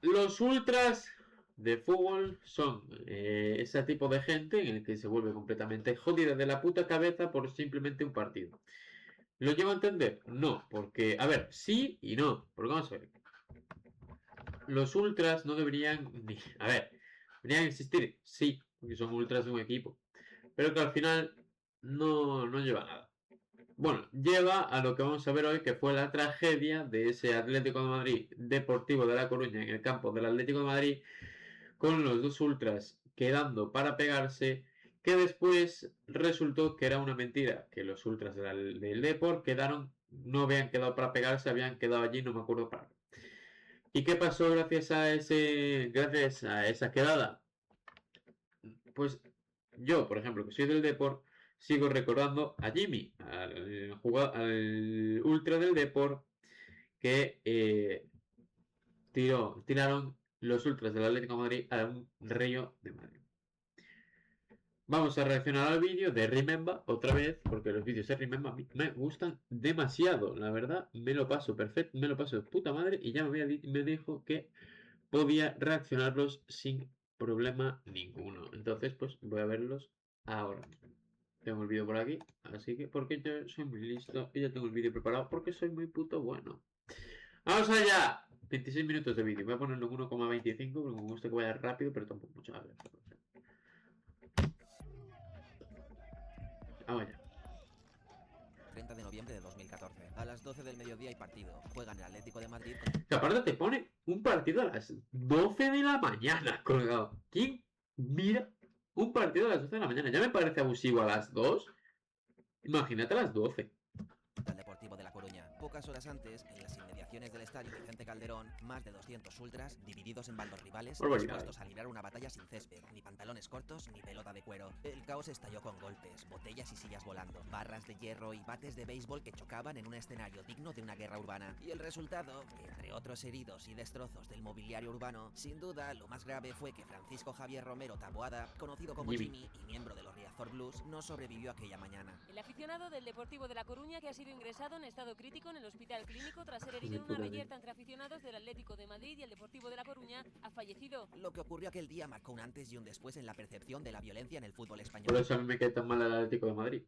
Los ultras de fútbol son ese tipo de gente en el que se vuelve completamente jodida de la puta cabeza por simplemente un partido. ¿Lo llevo a entender? No, porque, a ver, sí y no, porque vamos a ver. Los ultras no deberían ni, a ver, deberían existir, sí, porque son ultras de un equipo, pero que al final no lleva nada. Bueno, lleva a lo que vamos a ver hoy, que fue la tragedia de ese Atlético de Madrid Deportivo de La Coruña en el campo del Atlético de Madrid, con los dos ultras quedando para pegarse, que después resultó que era una mentira, que los ultras del Deport quedaron, no habían quedado para pegarse, habían quedado allí, no me acuerdo para. ¿Y qué pasó gracias a esa quedada? Pues yo, por ejemplo, que soy del Deport, sigo recordando a Jimmy, al ultra del Deport, que tiraron los ultras del Atlético de Madrid a un río de Madrid. Vamos a reaccionar al vídeo de Remember otra vez, porque los vídeos de Remember a mí me gustan demasiado. La verdad, me lo paso perfecto, me lo paso de puta madre y ya me dijo que podía reaccionarlos sin problema ninguno. Entonces, pues voy a verlos ahora. Tengo el vídeo por aquí, así que porque yo soy muy listo y ya tengo el vídeo preparado porque soy muy puto bueno. ¡Vamos allá! 26 minutos de vídeo. Voy a ponerlo en 1,25 porque me gusta que vaya rápido, pero tampoco mucho. A ver, vamos allá. 30 de noviembre de 2014. A las 12 del mediodía hay partido. Juegan el Atlético de Madrid Que aparte te pone un partido a las 12 de la mañana, colgado. ¿Quién mira un partido a las 12 de la mañana? Ya me parece abusivo a las 2. Imagínate a las 12. del Deportivo de La Coruña. Pocas horas antes, en las inmediaciones del estadio Vicente Calderón, más de 200 ultras, divididos en bandos rivales, dispuestos a librar una batalla sin césped, ni pantalones cortos, ni pelota de cuero. El caos estalló con golpes, botellas y sillas volando, barras de hierro y bates de béisbol que chocaban en un escenario digno de una guerra urbana. Y el resultado, entre otros heridos y destrozos del mobiliario urbano, sin duda lo más grave fue que Francisco Javier Romero Taboada, conocido como Jimmy y miembro de los Riazor Blues, no sobrevivió aquella mañana. El aficionado del Deportivo de La Coruña, que ha sido ingresado en estado crítico en el hospital clínico tras ser herido en una reyerta entre aficionados del Atlético de Madrid y el Deportivo de La Coruña, ha fallecido. Lo que ocurrió aquel día marcó un antes y un después en la percepción de la violencia en el fútbol español. Por eso a mí me queda tan mal el Atlético de Madrid.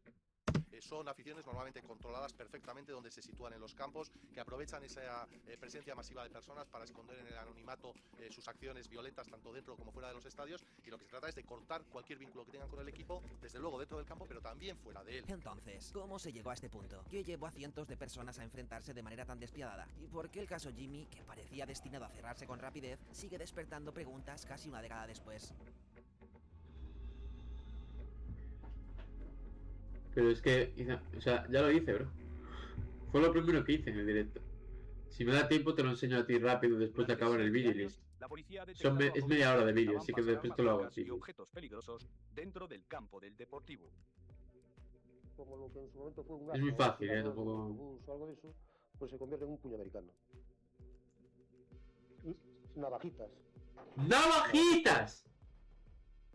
Son aficiones normalmente controladas perfectamente donde se sitúan en los campos, que aprovechan esa presencia masiva de personas para esconder en el anonimato sus acciones violentas tanto dentro como fuera de los estadios, y lo que se trata es de cortar cualquier vínculo que tengan con el equipo, desde luego dentro del campo, pero también fuera de él. Entonces, ¿cómo se llegó a este punto? ¿Qué llevó a cientos de personas a enfrentarse de manera tan despiadada? ¿Y por qué el caso Jimmy, que parecía destinado a cerrarse con rapidez, sigue despertando preguntas casi una década después? Pero es que, o sea, ya lo hice, bro. Fue lo primero que hice en el directo. Si me da tiempo te lo enseño a ti rápido después de acabar el vídeo y listo. Es media hora de vídeo, así que después te lo hago así. Objetos peligrosos dentro del campo del Deportivo. Como lo que en su momento fue un Es muy fácil, tampoco... o algo de eso, pues se convierte en un puño americano. Navajitas. ¡Navajitas!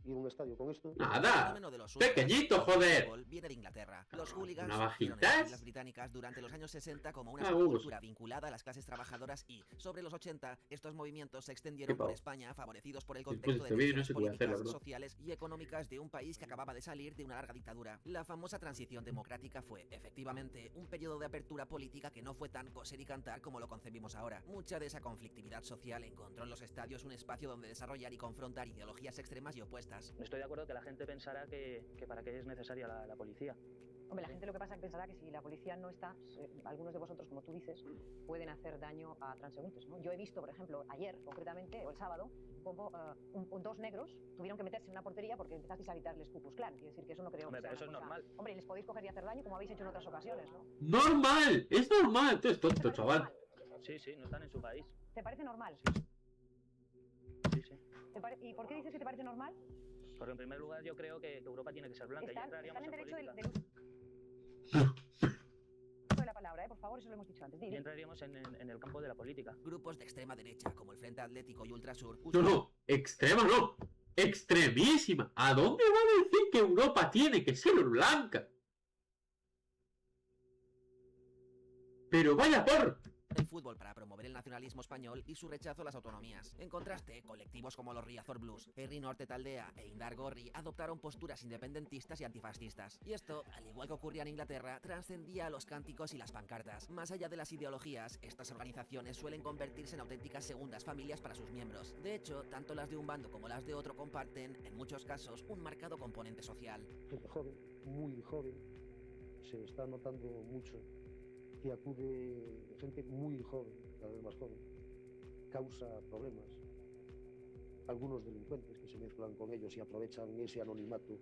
Ir a un estadio con esto. ¡Nada! ¡Pequeñito, joder! Viene de Inglaterra. Los hooligans ¿Navajitas? surgieron en las islas británicas durante los años 60 como una subcultura vinculada a las clases trabajadoras y, sobre los 80, estos movimientos se extendieron por España, favorecidos por el contexto de tensiones políticas, sociales y económicas de un país que acababa de salir de una larga dictadura. La famosa transición democrática fue, efectivamente, un periodo de apertura política que no fue tan coser y cantar como lo concebimos ahora. Mucha de esa conflictividad social encontró en los estadios un espacio donde desarrollar y confrontar ideologías extremas y opuestas. Estoy de acuerdo que la gente pensará que para qué es necesaria la policía. Hombre, la gente lo que pasa es que pensará que si la policía no está, algunos de vosotros, como tú dices, pueden hacer daño a transeúntes, ¿no? Yo he visto, por ejemplo, ayer, concretamente, o el sábado, como dos negros tuvieron que meterse en una portería porque empezasteis a gritarles Ku Klux Klan. Quiere decir que eso no creo que sea eso es normal. Hombre, les podéis coger y hacer daño como habéis hecho en otras ocasiones, ¿no? ¡Normal! ¡Es normal! Tú eres tonto, chaval. Sí, no están en su país. ¿Te parece normal? Sí. ¿Y por qué dices que te parece normal? Porque en primer lugar yo creo que Europa tiene que ser blanca. Están en derecho del uso de la palabra, por favor, eso lo hemos dicho antes. Y entraríamos en el campo de la política. Grupos de extrema derecha, como el Frente Atlético y Ultrasur... No, extrema no. Extremísima. ¿A dónde va a decir que Europa tiene que ser blanca? Pero vaya por... el fútbol para promover el nacionalismo español y su rechazo a las autonomías. En contraste, colectivos como los Riazor Blues, Herri Norte Taldea e Indar Gorri adoptaron posturas independentistas y antifascistas. Y esto, al igual que ocurría en Inglaterra, trascendía a los cánticos y las pancartas. Más allá de las ideologías, estas organizaciones suelen convertirse en auténticas segundas familias para sus miembros. De hecho, tanto las de un bando como las de otro comparten, en muchos casos, un marcado componente social. Gente joven, muy joven, se está notando mucho que acude gente muy joven, cada vez más joven, causa problemas. Algunos delincuentes que se mezclan con ellos y aprovechan ese anonimato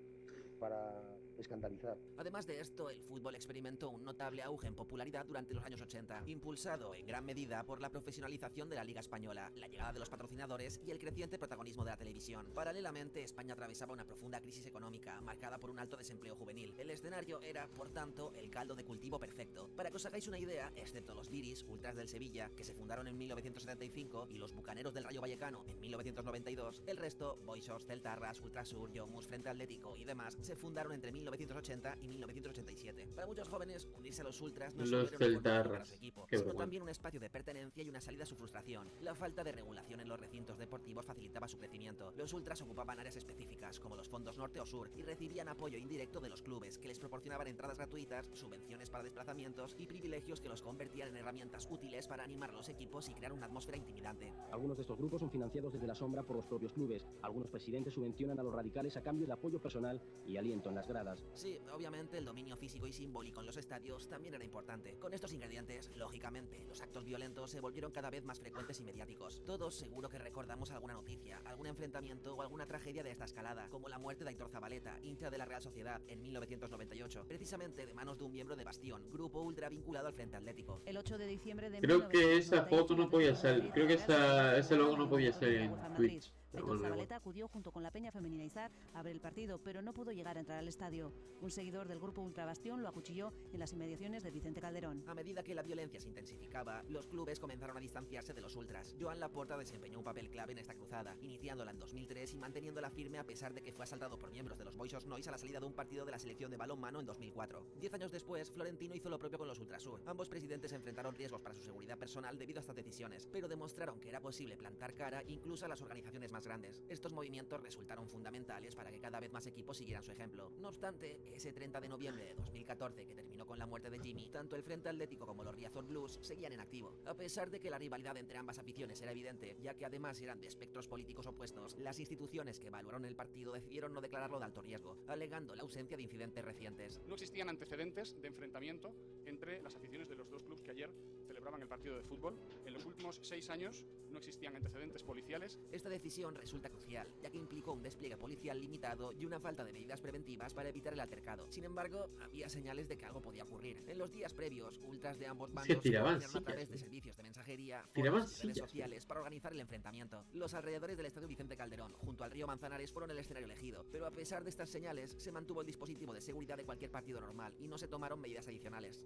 para escandalizar. Además de esto, el fútbol experimentó un notable auge en popularidad durante los años 80, impulsado en gran medida por la profesionalización de la Liga Española, la llegada de los patrocinadores y el creciente protagonismo de la televisión. Paralelamente, España atravesaba una profunda crisis económica, marcada por un alto desempleo juvenil. El escenario era, por tanto, el caldo de cultivo perfecto. Para que os hagáis una idea, excepto los Viris, ultras del Sevilla, que se fundaron en 1975, y los Bucaneros del Rayo Vallecano en 1992, el resto, Boixos, Celtarras, Ultrasur, Yomus, Frente Atlético y demás, se fundaron entre 1980 y 1987. Para muchos jóvenes, unirse a los ultras no solo era una forma de ayudar a su equipo, sino también un espacio de pertenencia y una salida a su frustración. La falta de regulación en los recintos deportivos facilitaba su crecimiento. Los ultras ocupaban áreas específicas, como los fondos norte o sur, y recibían apoyo indirecto de los clubes, que les proporcionaban entradas gratuitas, subvenciones para desplazamientos y privilegios que los convertían en herramientas útiles para animar a los equipos y crear una atmósfera intimidante. Algunos de estos grupos son financiados desde la sombra por los propios clubes. Algunos presidentes subvencionan a los radicales a cambio de apoyo personal y aliento en las gradas. Sí, obviamente el dominio físico y simbólico en los estadios también era importante. Con estos ingredientes, lógicamente, los actos violentos se volvieron cada vez más frecuentes y mediáticos. Todos seguro que recordamos alguna noticia, algún enfrentamiento o alguna tragedia de esta escalada, como la muerte de Aitor Zabaleta, hincha de la Real Sociedad, en 1998, precisamente de manos de un miembro de Bastión, grupo ultra vinculado al Frente Atlético. El 8 de diciembre de Creo que esa foto no podía salir, creo que ese logo no podía salir en Twitch. Aitor Zabaleta acudió junto con la Peña Femenina Izar a ver el partido, pero no pudo llegar a entrar al estadio. Un seguidor del grupo Ultra Bastión lo acuchilló en las inmediaciones de Vicente Calderón. A medida que la violencia se intensificaba, los clubes comenzaron a distanciarse de los ultras. Joan Laporta desempeñó un papel clave en esta cruzada, iniciándola en 2003 y manteniéndola firme a pesar de que fue asaltado por miembros de los Boixos Nois a la salida de un partido de la selección de balonmano en 2004. 10 años después, Florentino hizo lo propio con los Ultrasur. Ambos presidentes enfrentaron riesgos para su seguridad personal debido a estas decisiones, pero demostraron que era posible plantar cara incluso a las organizaciones más grandes. Estos movimientos resultaron fundamentales para que cada vez más equipos siguieran su ejemplo. No obstante, ese 30 de noviembre de 2014, que terminó con la muerte de Jimmy, tanto el Frente Atlético como los Riazor Blues seguían en activo. A pesar de que la rivalidad entre ambas aficiones era evidente, ya que además eran de espectros políticos opuestos, las instituciones que evaluaron el partido decidieron no declararlo de alto riesgo, alegando la ausencia de incidentes recientes. No existían antecedentes de enfrentamiento entre las aficiones de los dos clubes que ayer celebraban el partido de fútbol. En los últimos 6 años no existían antecedentes policiales. Esta decisión resulta crucial, ya que implicó un despliegue policial limitado y una falta de medidas preventivas para evitar el altercado. Sin embargo, había señales de que algo podía ocurrir. En los días previos, ultras de ambos bandos se reunieron a través de servicios de mensajería, foros y redes sociales para organizar el enfrentamiento. Los alrededores del estadio Vicente Calderón, junto al río Manzanares, fueron el escenario elegido, pero a pesar de estas señales, se mantuvo el dispositivo de seguridad de cualquier partido normal y no se tomaron medidas adicionales.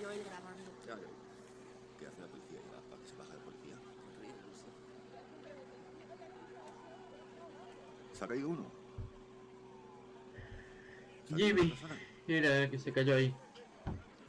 Yo el grabando. Claro. ¿Qué hace la policía? ¿Para que se baja la policía? ¿Se ha caído uno? Jimmy, era el que se cayó ahí.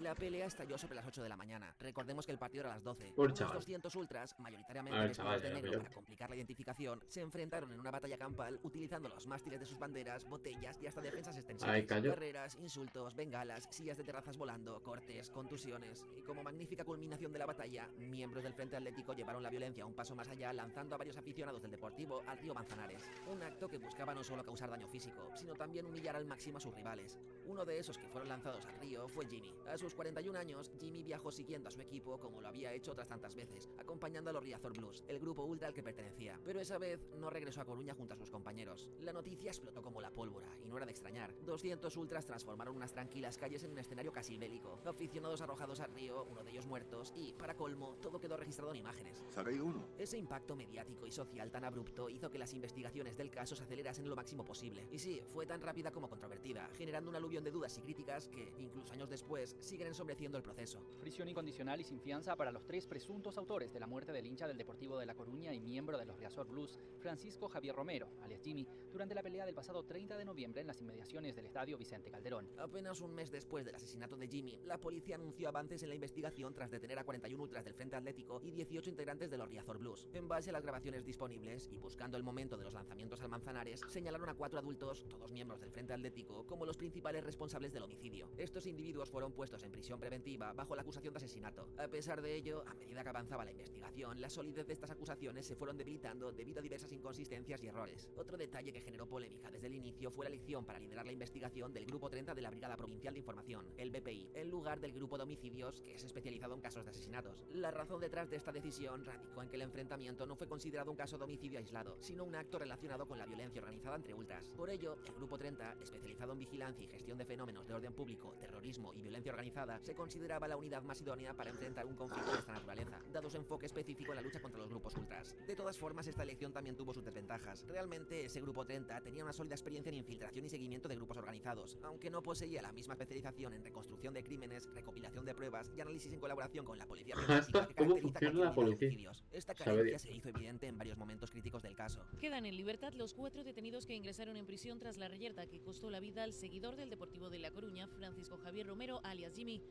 La pelea estalló sobre las 8 de la mañana. Recordemos que el partido era a las 12. Por Unos chaval. 200 ultras, mayoritariamente vestidos de negro para complicar la identificación, se enfrentaron en una batalla campal utilizando los mástiles de sus banderas, botellas y hasta defensas extensibles. Carreras, insultos, bengalas, sillas de terrazas volando, cortes, contusiones. Y como magnífica culminación de la batalla, miembros del Frente Atlético llevaron la violencia un paso más allá, lanzando a varios aficionados del Deportivo al río Manzanares. Un acto que buscaba no solo causar daño físico, sino también humillar al máximo a sus rivales. Uno de esos que fueron lanzados al río fue Jimmy. A sus 41 años, Jimmy viajó siguiendo a su equipo como lo había hecho otras tantas veces, acompañando a los Riazor Blues, el grupo ultra al que pertenecía. Pero esa vez no regresó a Coruña junto a sus compañeros. La noticia explotó como la pólvora, y no era de extrañar. 200 ultras transformaron unas tranquilas calles en un escenario casi bélico. Aficionados arrojados al río, uno de ellos muertos, y, para colmo, todo quedó registrado en imágenes. ¿Se ha caído uno? Ese impacto mediático y social tan abrupto hizo que las investigaciones del caso se acelerasen lo máximo posible. Y sí, fue tan rápida como controvertida, generando un aluvión de dudas y críticas que, incluso años después, siguen siguen ensombreciendo el proceso. Prisión incondicional y sin fianza para los 3 presuntos autores de la muerte del hincha del Deportivo de La Coruña y miembro de los Riazor Blues, Francisco Javier Romero, alias Jimmy, durante la pelea del pasado 30 de noviembre en las inmediaciones del estadio Vicente Calderón. Apenas un mes después del asesinato de Jimmy, la policía anunció avances en la investigación tras detener a 41 ultras del Frente Atlético y 18 integrantes de los Riazor Blues. En base a las grabaciones disponibles y buscando el momento de los lanzamientos al Manzanares, señalaron a 4 adultos, todos miembros del Frente Atlético, como los principales responsables del homicidio. Estos individuos fueron puestos en prisión preventiva bajo la acusación de asesinato. A pesar de ello, a medida que avanzaba la investigación, la solidez de estas acusaciones se fueron debilitando debido a diversas inconsistencias y errores. Otro detalle que generó polémica desde el inicio fue la elección para liderar la investigación del Grupo 30 de la Brigada Provincial de Información, el BPI, en lugar del Grupo de Homicidios, que es especializado en casos de asesinatos. La razón detrás de esta decisión radicó en que el enfrentamiento no fue considerado un caso de homicidio aislado, sino un acto relacionado con la violencia organizada entre ultras. Por ello, el Grupo 30, especializado en vigilancia y gestión de fenómenos de orden público, terrorismo y violencia organizada, se consideraba la unidad más idónea para enfrentar un conflicto de esta naturaleza, dado su enfoque específico en la lucha contra los grupos ultras. De todas formas, esta elección también tuvo sus desventajas. Realmente, ese Grupo 30 tenía una sólida experiencia en infiltración y seguimiento de grupos organizados, aunque no poseía la misma especialización en reconstrucción de crímenes, recopilación de pruebas y análisis en colaboración con la policía científica que ¿Cómo caracteriza funciona la cualquier policía? homicidios. Esta carencia se hizo evidente en varios momentos críticos del caso. Quedan en libertad los 4 detenidos que ingresaron en prisión tras la reyerta que costó la vida al seguidor del Deportivo de La Coruña, Francisco Javier Romero, alias Jimmy.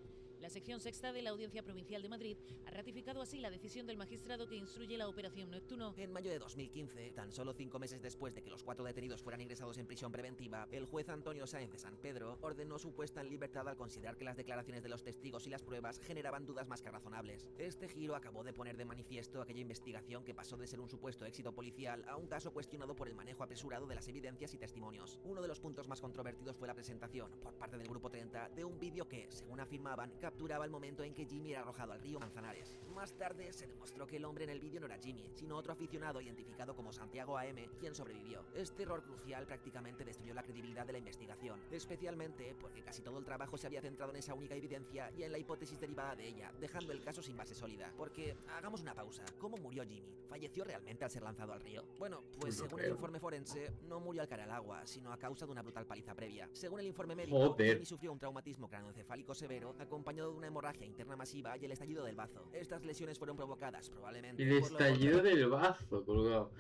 La sección sexta de la Audiencia Provincial de Madrid ha ratificado así la decisión del magistrado que instruye la Operación Neptuno. En mayo de 2015, tan solo 5 meses después de que los 4 detenidos fueran ingresados en prisión preventiva, el juez Antonio Sáenz de San Pedro ordenó su puesta en libertad al considerar que las declaraciones de los testigos y las pruebas generaban dudas más que razonables. Este giro acabó de poner de manifiesto aquella investigación que pasó de ser un supuesto éxito policial a un caso cuestionado por el manejo apresurado de las evidencias y testimonios. Uno de los puntos más controvertidos fue la presentación, por parte del Grupo 30, de un vídeo que, según afirmaban, capturaba el momento en que Jimmy era arrojado al río Manzanares. Más tarde se demostró que el hombre en el vídeo no era Jimmy, sino otro aficionado identificado como Santiago AM, quien sobrevivió. Este error crucial prácticamente destruyó la credibilidad de la investigación, especialmente porque casi todo el trabajo se había centrado en esa única evidencia y en la hipótesis derivada de ella, dejando el caso sin base sólida. Porque, hagamos una pausa, ¿cómo murió Jimmy? ¿Falleció realmente al ser lanzado al río? Bueno, pues según el informe forense, no murió al caer al agua, sino a causa de una brutal paliza previa. Según el informe médico, Jimmy sufrió un traumatismo craneoencefálico severo, acompañado de una hemorragia interna masiva y el estallido del bazo. Estas lesiones fueron provocadas probablemente El estallido del bazo, colgado.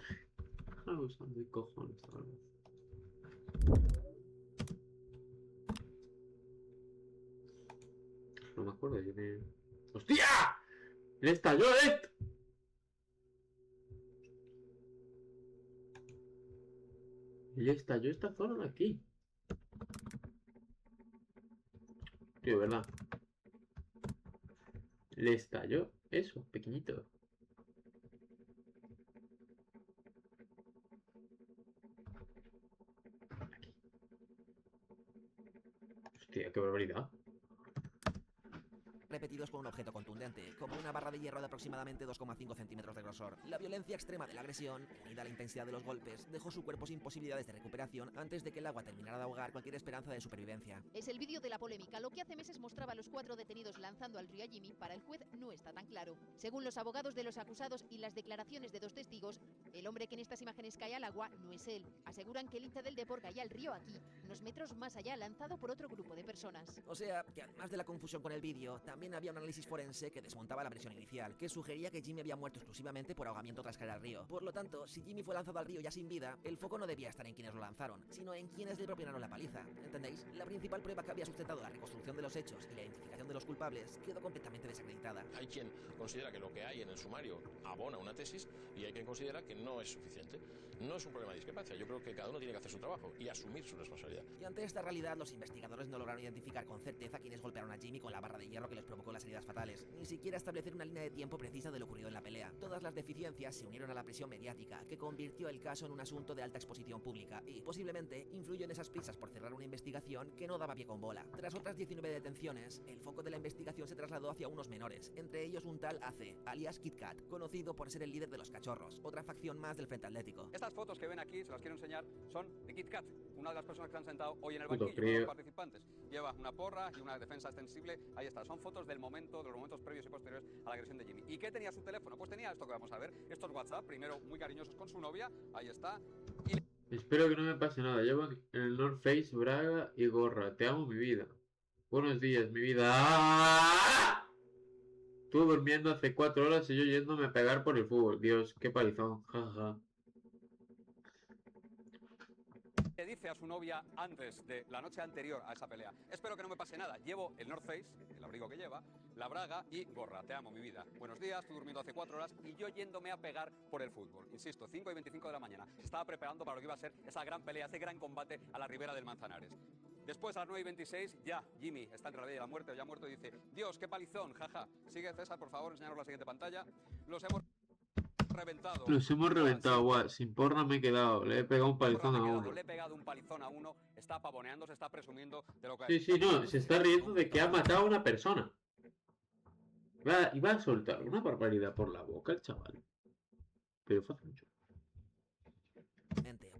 De cojones, no me acuerdo yo de... ¡Hostia! ¡Le estalló, Le estalló esta zona de aquí. Tío, ¿verdad? Le estalló eso, pequeñito. Aquí. Hostia, qué barbaridad. Repetidos con un objeto contundente, como una barra de hierro de aproximadamente 2,5 centímetros de grosor. La violencia extrema de la agresión, unida a la intensidad de los golpes, dejó su cuerpo sin posibilidades de recuperación antes de que el agua terminara de ahogar cualquier esperanza de supervivencia. Es el vídeo de la polémica. Lo que hace meses mostraba a los 4 detenidos lanzando al río a Jimmy, para el juez no está tan claro. Según los abogados de los acusados y las declaraciones de 2 testigos, el hombre que en estas imágenes cae al agua no es él. Aseguran que el hincha del Depor caía al río aquí, unos metros más allá, lanzado por otro grupo de personas. O sea, que además de la confusión con el vídeo, también había un análisis forense que desmontaba la versión inicial, que sugería que Jimmy había muerto exclusivamente por ahogamiento tras caer al río. Por lo tanto, si Jimmy fue lanzado al río ya sin vida, el foco no debía estar en quienes lo lanzaron, sino en quienes le propinaron la paliza. ¿Entendéis? La principal prueba que había sustentado la reconstrucción de los hechos y la identificación de los culpables quedó completamente desacreditada. Hay quien considera que lo que hay en el sumario abona una tesis y hay quien considera que no es suficiente. No es un problema de discrepancia. Yo creo que cada uno tiene que hacer su trabajo y asumir su responsabilidad. Y ante esta realidad, los investigadores no lograron identificar con certeza quiénes golpearon a Jimmy con la barra de hierro que les provocó las heridas fatales, ni siquiera establecer una línea de tiempo precisa de lo ocurrido en la pelea. Todas las deficiencias se unieron a la presión mediática, que convirtió el caso en un asunto de alta exposición pública y, posiblemente, influyó en esas prisas por cerrar una investigación que no daba pie con bola. Tras otras 19 detenciones, el foco de la investigación se trasladó hacia unos menores, entre ellos un tal AC, alias Kit Kat, conocido por ser el líder de los Cachorros, otra facción más del Frente Atlético. Estas fotos que ven aquí, se las quiero enseñar, son de Kit Kat, una de las personas que han sentado hoy en el banquillo, uno de los participantes. Lleva una porra y una defensa extensible, ahí está, son fotos del momento, de los momentos previos y posteriores a la agresión de Jimmy. ¿Y qué tenía su teléfono? Pues tenía esto que vamos a ver, estos WhatsApp, primero muy cariñosos con su novia, ahí está. Espero que no me pase nada, llevo en el North Face, braga y gorra, te amo mi vida. Buenos días, mi vida. ¡Ah! Tú durmiendo hace 4 horas y yo yéndome a pegar por el fútbol. Dios, qué palizón. Jaja. Le dice a su novia antes de la noche anterior a esa pelea: espero que no me pase nada, llevo el North Face, el abrigo que lleva, la braga y gorra, te amo mi vida. Buenos días, estoy durmiendo hace 4 horas y yo yéndome a pegar por el fútbol. Insisto, 5:25 de la mañana, se estaba preparando para lo que iba a ser esa gran pelea, ese gran combate a la ribera del Manzanares. Después, a las 9:26, ya Jimmy está entre la vida y la muerte, o ya muerto, y dice: Dios, qué palizón, jaja. Sigue, César, por favor, enseñaros la siguiente pantalla. Los hemos reventado. Los hemos reventado, guau. Sin porra me he quedado. Le he pegado un palizón a uno. Le he pegado un palizón a uno, está pavoneando, se está presumiendo de lo que ha Sí, hecho. sí, no. Se está riendo de que ha matado a una persona. Iba a soltar una barbaridad por la boca el chaval. Pero fue hace mucho.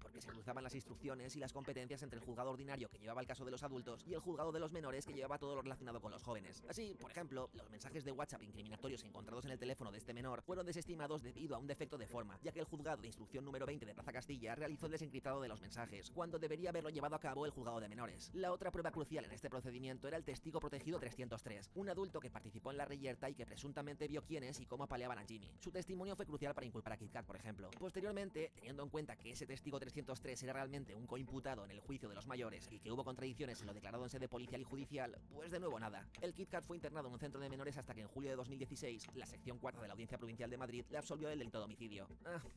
Porque se cruzaban las instrucciones y las competencias entre el juzgado ordinario que llevaba el caso de los adultos y el juzgado de los menores que llevaba todo lo relacionado con los jóvenes. Así, por ejemplo, los mensajes de WhatsApp incriminatorios encontrados en el teléfono de este menor fueron desestimados debido a un defecto de forma, ya que el juzgado de instrucción número 20 de Plaza Castilla realizó el desencriptado de los mensajes, cuando debería haberlo llevado a cabo el juzgado de menores. La otra prueba crucial en este procedimiento era el testigo protegido 303, un adulto que participó en la reyerta y que presuntamente vio quiénes y cómo apaleaban a Jimmy. Su testimonio fue crucial para inculpar a Kit Kat, por ejemplo. Posteriormente, teniendo en cuenta que ese testigo 303 era realmente un coimputado en el juicio de los mayores y que hubo contradicciones en lo declarado en sede policial y judicial, pues de nuevo nada. El Kit Kat fue internado en un centro de menores hasta que en julio de 2016, la sección 4 de la Audiencia Provincial de Madrid le absolvió del delito de homicidio.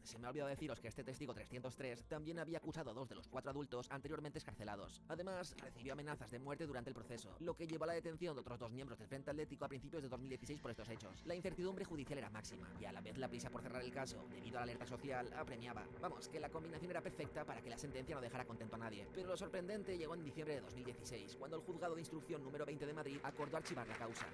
Se me ha olvidado deciros que este testigo 303 también había acusado a 2 de los 4 adultos anteriormente excarcelados. Además, recibió amenazas de muerte durante el proceso, lo que llevó a la detención de otros 2 miembros del Frente Atlético a principios de 2016 por estos hechos. La incertidumbre judicial era máxima y a la vez la prisa por cerrar el caso, debido a la alerta social, apremiaba. Vamos, que la combinación era perfecta para que la sentencia no dejara contento a nadie. Pero lo sorprendente llegó en diciembre de 2016, cuando el juzgado de instrucción número 20 de Madrid acordó archivar la causa.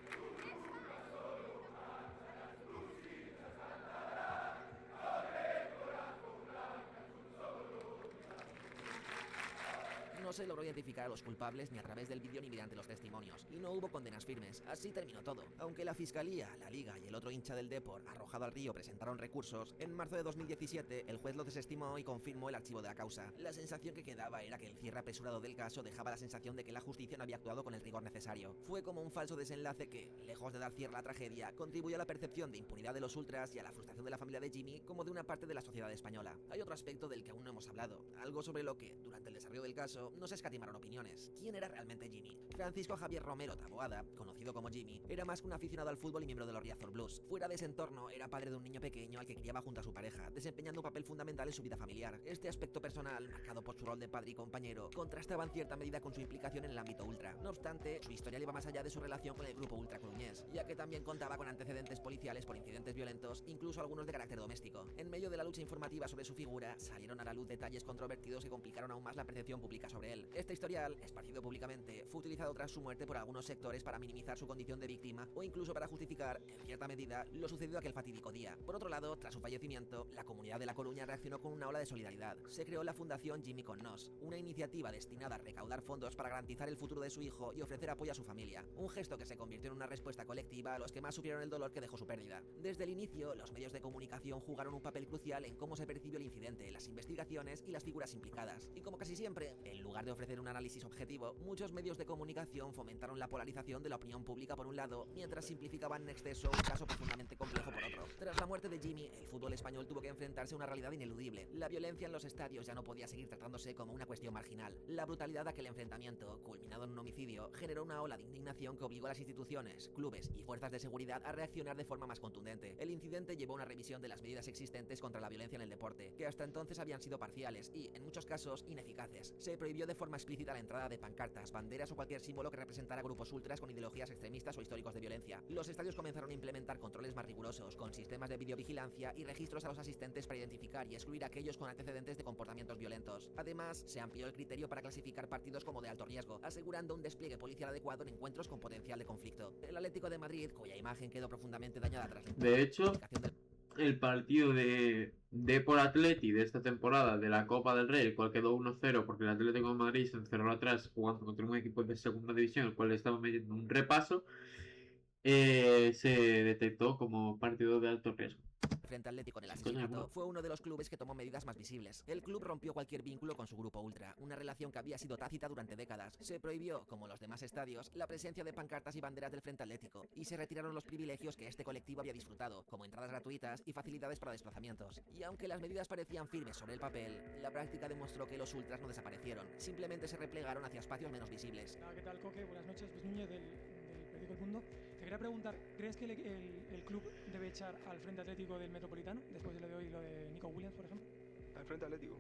No se logró identificar a los culpables ni a través del vídeo ni mediante los testimonios, y no hubo condenas firmes. Así terminó todo. Aunque la Fiscalía, la Liga y el otro hincha del Depor, arrojado al río, presentaron recursos, en marzo de 2017 el juez lo desestimó y confirmó el archivo de la causa. La sensación que quedaba era que el cierre apresurado del caso dejaba la sensación de que la justicia no había actuado con el rigor necesario. Fue como un falso desenlace que, lejos de dar cierre a la tragedia, contribuyó a la percepción de impunidad de los ultras y a la frustración de la familia de Jimmy como de una parte de la sociedad española. Hay otro aspecto del que aún no hemos hablado, algo sobre lo que, durante el desarrollo del caso, no se escatimaron opiniones. ¿Quién era realmente Jimmy? Francisco Javier Romero Taboada, conocido como Jimmy, era más que un aficionado al fútbol y miembro de los Riazor Blues. Fuera de ese entorno, era padre de un niño pequeño al que criaba junto a su pareja, desempeñando un papel fundamental en su vida familiar. Este aspecto personal, marcado por su rol de padre y compañero, contrastaba en cierta medida con su implicación en el ámbito ultra. No obstante, su historia iba más allá de su relación con el grupo ultra coruñés, ya que también contaba con antecedentes policiales por incidentes violentos, incluso algunos de carácter doméstico. En medio de la lucha informativa sobre su figura, salieron a la luz detalles controvertidos que complicaron aún más la percepción pública sobre él. Este historial, esparcido públicamente, fue utilizado tras su muerte por algunos sectores para minimizar su condición de víctima o incluso para justificar, en cierta medida, lo sucedido aquel fatídico día. Por otro lado, tras su fallecimiento, la comunidad de La Coruña reaccionó con una ola de solidaridad. Se creó la Fundación Jimmy con Nos, una iniciativa destinada a recaudar fondos para garantizar el futuro de su hijo y ofrecer apoyo a su familia. Un gesto que se convirtió en una respuesta colectiva a los que más sufrieron el dolor que dejó su pérdida. Desde el inicio, los medios de comunicación jugaron un papel crucial en cómo se percibió el incidente, las investigaciones y las figuras implicadas. Y como casi siempre, en lugar de ofrecer un análisis objetivo, muchos medios de comunicación fomentaron la polarización de la opinión pública por un lado, mientras simplificaban en exceso un caso profundamente complejo por otro. Tras la muerte de Jimmy, el fútbol español tuvo que enfrentarse a una realidad ineludible. La violencia en los estadios ya no podía seguir tratándose como una cuestión marginal. La brutalidad de aquel enfrentamiento, culminado en un homicidio, generó una ola de indignación que obligó a las instituciones, clubes y fuerzas de seguridad a reaccionar de forma más contundente. El incidente llevó a una revisión de las medidas existentes contra la violencia en el deporte, que hasta entonces habían sido parciales y, en muchos casos, ineficaces. Se prohibió de forma explícita la entrada de pancartas, banderas o cualquier símbolo que representara grupos ultras con ideologías extremistas o históricos de violencia. Los estadios comenzaron a implementar controles más rigurosos, con sistemas de videovigilancia y registros a los asistentes para identificar y excluir a aquellos con antecedentes de comportamientos violentos. Además, se amplió el criterio para clasificar partidos como de alto riesgo, asegurando un despliegue policial adecuado en encuentros con potencial de conflicto. El Atlético de Madrid, cuya imagen quedó profundamente dañada tras la De hecho, el partido de Depor Atleti de esta temporada de la Copa del Rey, el cual quedó 1-0 porque el Atlético de Madrid se encerró atrás jugando contra un equipo de segunda división, el cual le estaba metiendo un repaso, se detectó como partido de alto riesgo. Frente Atlético en el asesinato fue uno de los clubes que tomó medidas más visibles. El club rompió cualquier vínculo con su grupo ultra, una relación que había sido tácita durante décadas. Se prohibió, como los demás estadios, la presencia de pancartas y banderas del Frente Atlético, y se retiraron los privilegios que este colectivo había disfrutado, como entradas gratuitas y facilidades para desplazamientos. Y aunque las medidas parecían firmes sobre el papel, la práctica demostró que los ultras no desaparecieron, simplemente se replegaron hacia espacios menos visibles. ¿Qué tal, Coque? Buenas noches, Luis Núñez del periódico El Mundo. Te quería preguntar, ¿crees que el club debe echar al Frente Atlético del Metropolitano, después de lo de hoy, lo de Nico Williams, por ejemplo? Al Frente Atlético.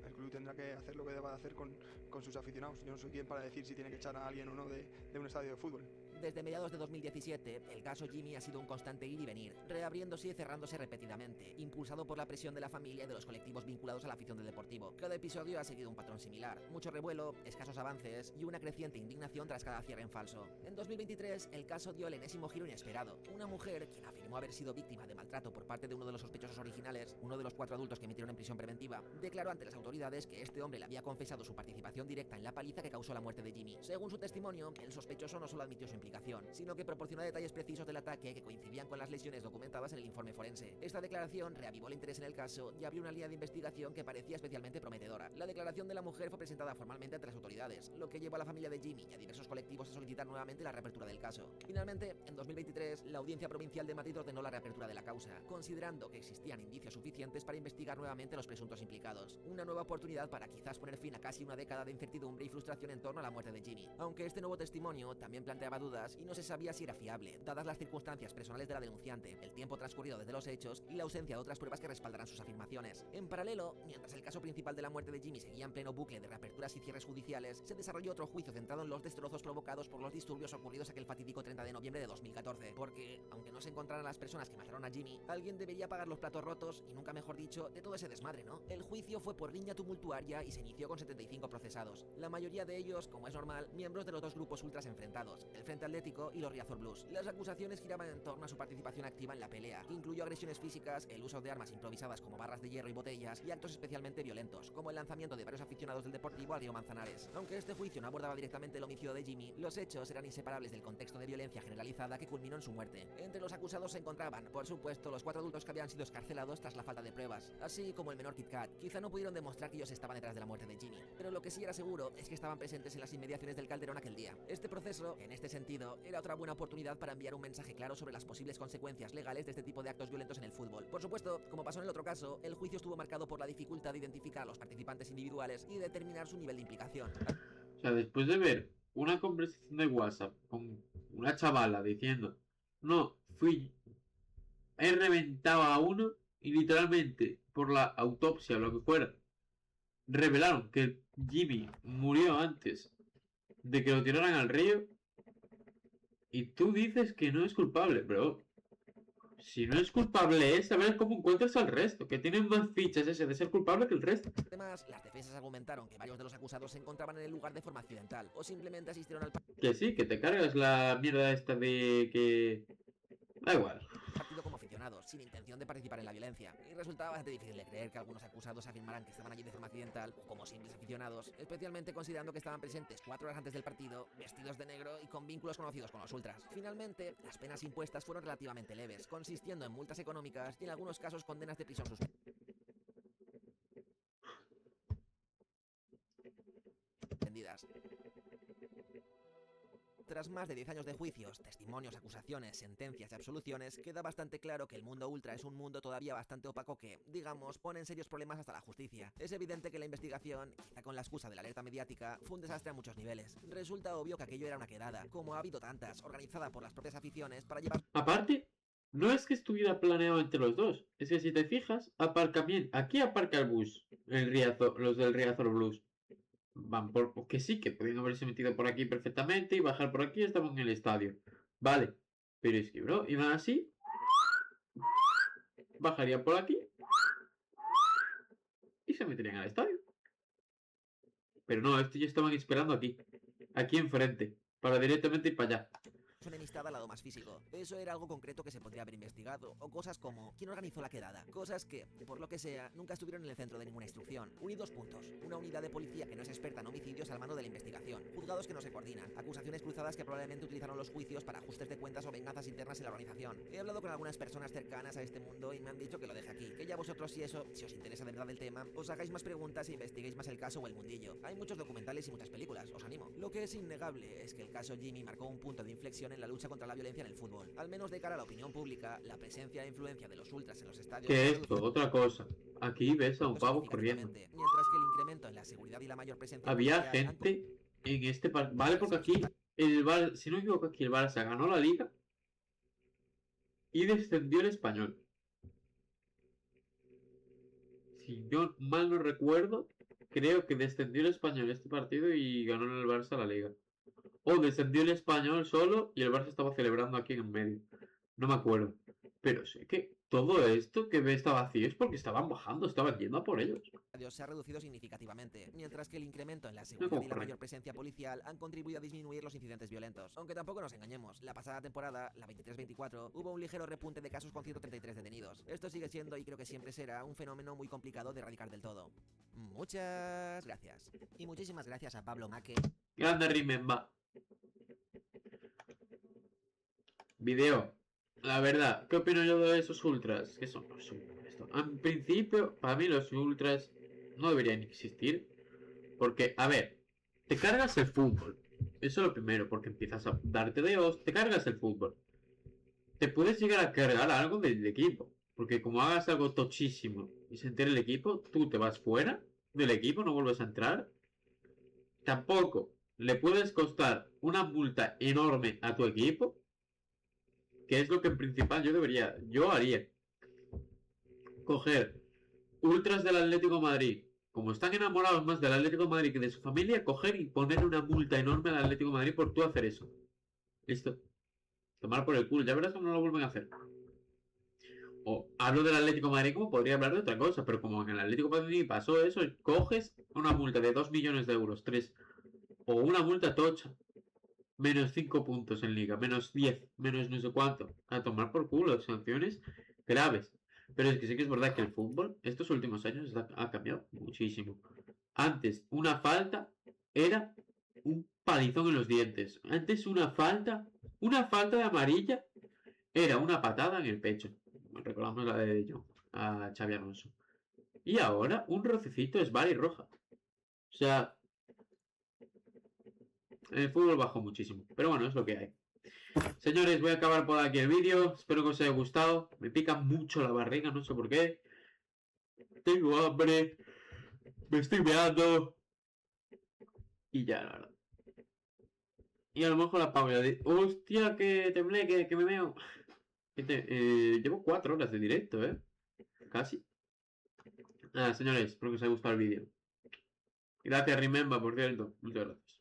El club tendrá que hacer lo que deba de hacer con sus aficionados. Yo no soy quien para decir si tiene que echar a alguien o no de un estadio de fútbol. Desde mediados de 2017, el caso Jimmy ha sido un constante ir y venir, reabriéndose y cerrándose repetidamente, impulsado por la presión de la familia y de los colectivos vinculados a la afición del Deportivo. Cada episodio ha seguido un patrón similar: mucho revuelo, escasos avances y una creciente indignación tras cada cierre en falso. En 2023, el caso dio el enésimo giro inesperado. Una mujer, quien afirmó haber sido víctima de maltrato por parte de uno de los sospechosos originales, uno de los 4 adultos que metieron en prisión preventiva, declaró ante las autoridades que este hombre le había confesado su participación directa en la paliza que causó la muerte de Jimmy. Según su testimonio, el sospechoso no solo admitió su implicación, sino que proporcionó detalles precisos del ataque que coincidían con las lesiones documentadas en el informe forense. Esta declaración reavivó el interés en el caso y abrió una línea de investigación que parecía especialmente prometedora. La declaración de la mujer fue presentada formalmente ante las autoridades, lo que llevó a la familia de Jimmy y a diversos colectivos a solicitar nuevamente la reapertura del caso. Finalmente, en 2023, la Audiencia Provincial de Madrid ordenó la reapertura de la causa, considerando que existían indicios suficientes para investigar nuevamente a los presuntos implicados. Una nueva oportunidad para quizás poner fin a casi una década de incertidumbre y frustración en torno a la muerte de Jimmy. Aunque este nuevo testimonio también planteaba dudas y no se sabía si era fiable, dadas las circunstancias personales de la denunciante, el tiempo transcurrido desde los hechos y la ausencia de otras pruebas que respaldaran sus afirmaciones. En paralelo, mientras el caso principal de la muerte de Jimmy seguía en pleno bucle de reaperturas y cierres judiciales, se desarrolló otro juicio centrado en los destrozos provocados por los disturbios ocurridos aquel fatídico 30 de noviembre de 2014. Porque, aunque no se encontraran las personas que mataron a Jimmy, alguien debería pagar los platos rotos y nunca mejor dicho, de todo ese desmadre, ¿no? El juicio fue por riña tumultuaria y se inició con 75 procesados. La mayoría de ellos, como es normal, miembros de los dos grupos ultras enfrentados, el Frente Atlético y los Riazor Blues. Las acusaciones giraban en torno a su participación activa en la pelea, que incluyó agresiones físicas, el uso de armas improvisadas como barras de hierro y botellas, y actos especialmente violentos, como el lanzamiento de varios aficionados del Deportivo al río Manzanares. Aunque este juicio no abordaba directamente el homicidio de Jimmy, los hechos eran inseparables del contexto de violencia generalizada que culminó en su muerte. Entre los acusados se encontraban, por supuesto, los 4 adultos que habían sido escarcelados tras la falta de pruebas, así como el menor Kit Kat. Quizá no pudieron demostrar que ellos estaban detrás de la muerte de Jimmy, pero lo que sí era seguro es que estaban presentes en las inmediaciones del Calderón aquel día. Este proceso, en este sentido, era otra buena oportunidad para enviar un mensaje claro sobre las posibles consecuencias legales de este tipo de actos violentos en el fútbol. Por supuesto, como pasó en el otro caso, el juicio estuvo marcado por la dificultad de identificar a los participantes individuales y determinar su nivel de implicación. O sea, después de ver una conversación de WhatsApp con una chavala diciendo, no, he reventado a uno, y literalmente por la autopsia o lo que fuera revelaron que Jimmy murió antes de que lo tiraran al río, y tú dices que no es culpable, bro. Si no es culpable es saber cómo encuentras al resto, que tienen más fichas ese de ser culpable que el resto. Además, las defensas argumentaron que varios de los acusados se encontraban en el lugar de forma accidental o simplemente asistieron al Que sí, que te cargas la mierda esta de que... Da igual. partido como aficionados, sin intención de participar en la violencia. Y resultaba bastante difícil de creer que algunos acusados afirmaran que estaban allí de forma accidental o como simples aficionados, especialmente considerando que estaban presentes 4 horas antes del partido, vestidos de negro y con vínculos conocidos con los ultras. Finalmente, las penas impuestas fueron relativamente leves, consistiendo en multas económicas y en algunos casos condenas de prisión suspendidas. Tras más de 10 años de juicios, testimonios, acusaciones, sentencias y absoluciones, queda bastante claro que el mundo ultra es un mundo todavía bastante opaco que, digamos, pone en serios problemas hasta la justicia. Es evidente que la investigación, quizá con la excusa de la alerta mediática, fue un desastre a muchos niveles. Resulta obvio que aquello era una quedada, como ha habido tantas, organizada por las propias aficiones para llevar... Aparte, no es que estuviera planeado entre los dos, es que si te fijas, aquí aparca el bus, los del Riazor Blues. Van por... que sí, que podían haberse metido por aquí perfectamente y bajar por aquí y estaban en el estadio. Vale, pero es que, bro, iban así, bajarían por aquí y se meterían al estadio. Pero no, estos ya estaban esperando aquí enfrente, para directamente ir para allá. Su enemistad al lado más físico. Eso era algo concreto que se podría haber investigado, o cosas como quién organizó la quedada, cosas que, por lo que sea, nunca estuvieron en el centro de ninguna instrucción. Unidos puntos. Una unidad de policía que no es experta en homicidios al mando de la investigación. Juzgados que no se coordinan. Acusaciones cruzadas que probablemente utilizaron los juicios para ajustes de cuentas o venganzas internas en la organización. He hablado con algunas personas cercanas a este mundo y me han dicho que lo deje aquí. Que ya vosotros, si os interesa de verdad el tema, os hagáis más preguntas e investiguéis más el caso o el mundillo. Hay muchos documentales y muchas películas, os animo. Lo que es innegable es que el caso Jimmy marcó un punto de inflexión en la lucha contra la violencia en el fútbol. Al menos de cara a la opinión pública, la presencia e influencia de los ultras en los estadios... ¿Qué es esto? Otra cosa. Aquí ves a un pavo corriendo. Mientras que el incremento en la seguridad y la mayor presencia... Había gente en este... Vale, porque aquí si no me equivoco, aquí el Barça ganó la Liga y descendió el Español. Si yo mal no recuerdo, creo que descendió el Español este partido y ganó el Barça la Liga. O descendió el Español solo y el Barça estaba celebrando aquí en medio. No me acuerdo. Pero sé que todo esto que ve está vacío es porque estaban bajando, estaban yendo a por ellos. Se ha reducido significativamente, mientras que el incremento en la seguridad y la mayor presencia policial han contribuido a disminuir los incidentes violentos. Aunque tampoco nos engañemos, la pasada temporada, la 23-24, hubo un ligero repunte de casos con 133 detenidos. Esto sigue siendo, y creo que siempre será, un fenómeno muy complicado de erradicar del todo. Muchas gracias. Y muchísimas gracias a Pablo Maque. Grande Remember. Video. La verdad, ¿qué opino yo de esos ultras? ¿Qué son los ultras? En principio, para mí los ultras no deberían existir. Porque, a ver, te cargas el fútbol. Eso es lo primero, porque empiezas a darte de te cargas el fútbol. Te puedes llegar a cargar algo del equipo. Porque como hagas algo tochísimo y se entere el equipo, tú te vas fuera del equipo, no vuelves a entrar. Tampoco le puedes costar una multa enorme a tu equipo. Que es lo que en principal yo haría. Coger ultras del Atlético de Madrid, como están enamorados más del Atlético de Madrid que de su familia, coger y poner una multa enorme al Atlético de Madrid por tú hacer eso. Listo. Tomar por el culo, ya verás que no lo vuelven a hacer. O hablo del Atlético de Madrid como podría hablar de otra cosa, pero como en el Atlético de Madrid pasó eso, coges una multa de 2 millones de euros, 3, o una multa tocha. Menos 5 puntos en liga, menos 10, menos no sé cuánto. A tomar por culo, sanciones graves. Pero es que sí que es verdad que el fútbol estos últimos años ha cambiado muchísimo. Antes una falta era un palizón en los dientes. Antes una falta de amarilla era una patada en el pecho. Recordamos la de yo a Xabi Alonso. Y ahora un rocecito es vara y roja. O sea... El fútbol bajó muchísimo, pero bueno, es lo que hay. Señores, voy a acabar por aquí el vídeo. Espero que os haya gustado. Me pica mucho la barriga, no sé por qué. Tengo hambre. Me estoy meando. Y ya, la verdad. Y a lo mejor la Paula de... Hostia, que temblé, que me meo. Llevo 4 horas de directo, Casi. Nada, señores, espero que os haya gustado el vídeo. Gracias, Remember, por cierto. Muchas gracias.